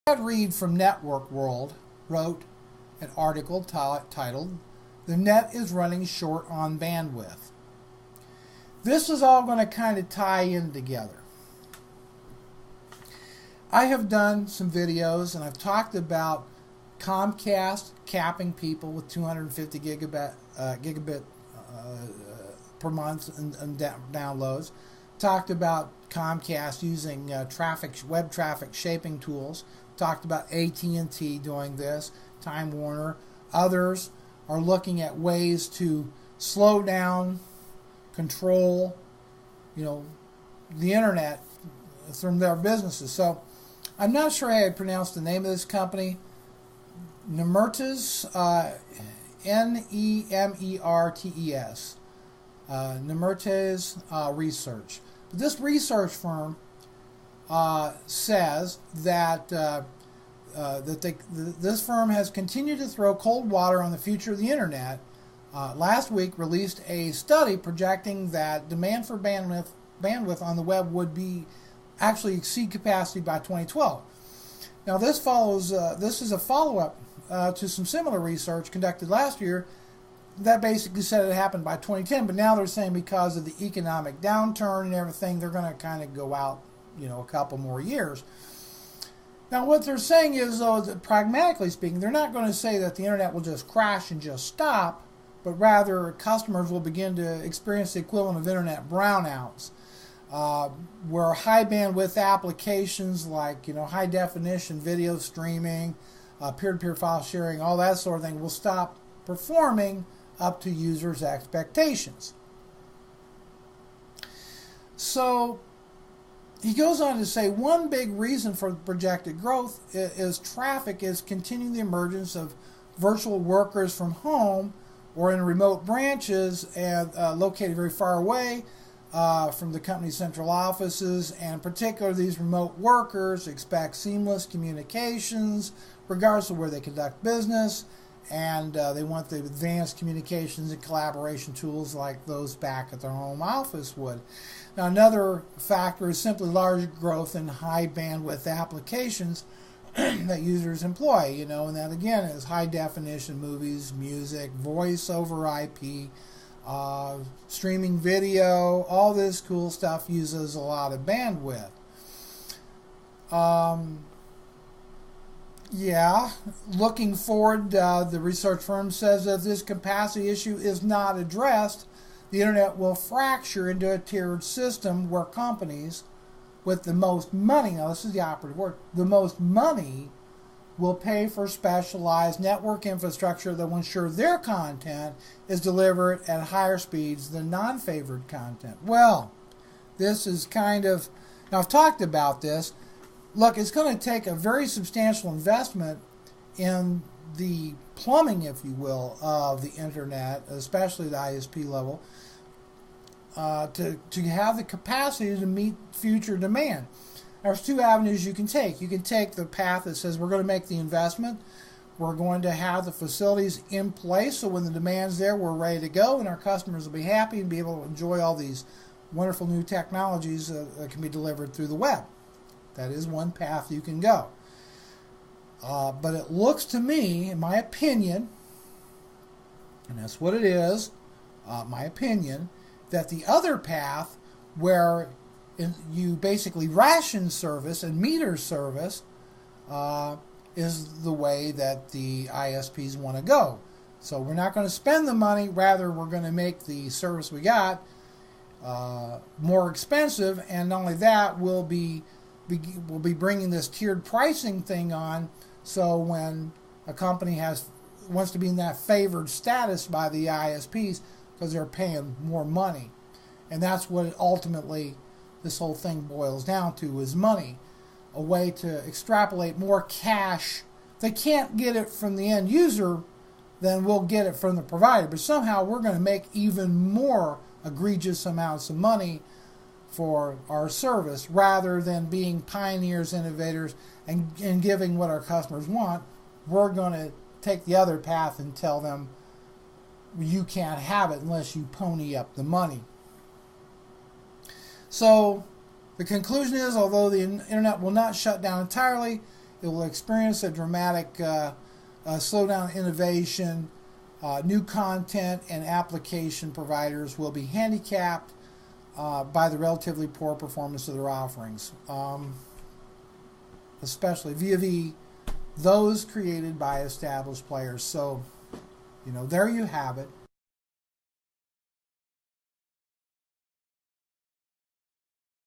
Brad Reed from Network World wrote an article titled, "The Net is Running Short on Bandwidth." This is all going to kind of tie in together. I have done some videos and I've talked about Comcast capping people with 250 gigabit per month and downloads. Talked about Comcast using web traffic shaping tools. Talked about AT&T doing this, Time Warner. Others are looking at ways to slow down, control, the internet from their businesses. So I'm not sure how I pronounced the name of this company. Nemertes, Nemertes, Nemertes Research. But this research firm says that this firm has continued to throw cold water on the future of the internet. Last week released a study projecting that demand for bandwidth on the web would be actually exceed capacity by 2012. Now this is a follow-up to some similar research conducted last year that basically said it happened by 2010, but now they're saying because of the economic downturn and everything, they're going to kind of go out, a couple more years. Now what they're saying is, though, that pragmatically speaking, they're not going to say that the internet will just crash and just stop, but rather customers will begin to experience the equivalent of internet brownouts, where high bandwidth applications like high definition video streaming, peer-to-peer file sharing, all that sort of thing will stop performing up to users' expectations. So he goes on to say one big reason for projected growth is traffic is continuing the emergence of virtual workers from home or in remote branches and located very far away from the company's central offices, and in particular these remote workers expect seamless communications regardless of where they conduct business, and they want the advanced communications and collaboration tools like those back at their home office would. Now another factor is simply large growth in high bandwidth applications that users employ, and that again is high definition movies, music, voice over IP, streaming video, all this cool stuff uses a lot of bandwidth. Looking forward, the research firm says that if this capacity issue is not addressed, the internet will fracture into a tiered system where companies with the most money, now this is the operative word, the most money will pay for specialized network infrastructure that will ensure their content is delivered at higher speeds than non-favored content. Well, this is now I've talked about this. Look, it's going to take a very substantial investment in the plumbing, if you will, of the internet, especially the ISP level, to have the capacity to meet future demand. There's two avenues you can take. You can take the path that says we're going to make the investment, we're going to have the facilities in place so when the demand's there, we're ready to go, and our customers will be happy and be able to enjoy all these wonderful new technologies that can be delivered through the web. That is one path you can go. But it looks to me, in my opinion, and that's what it is, my opinion, that the other path where you basically ration service and meter service is the way that the ISPs want to go. So we're not going to spend the money, rather we're going to make the service we got more expensive, and not only that, we'll be bringing this tiered pricing thing on, so when a company wants to be in that favored status by the ISPs because they're paying more money. And that's what ultimately this whole thing boils down to, is money. A way to extrapolate more cash. If they can't get it from the end user, then we'll get it from the provider. But somehow we're going to make even more egregious amounts of money for our service, rather than being pioneers, innovators, and giving what our customers want. We're going to take the other path and tell them you can't have it unless you pony up the money. So the conclusion is, although the internet will not shut down entirely, It will experience a dramatic slowdown in innovation. New content and application providers will be handicapped by the relatively poor performance of their offerings, especially vis-a-vis those created by established players. So, there you have it.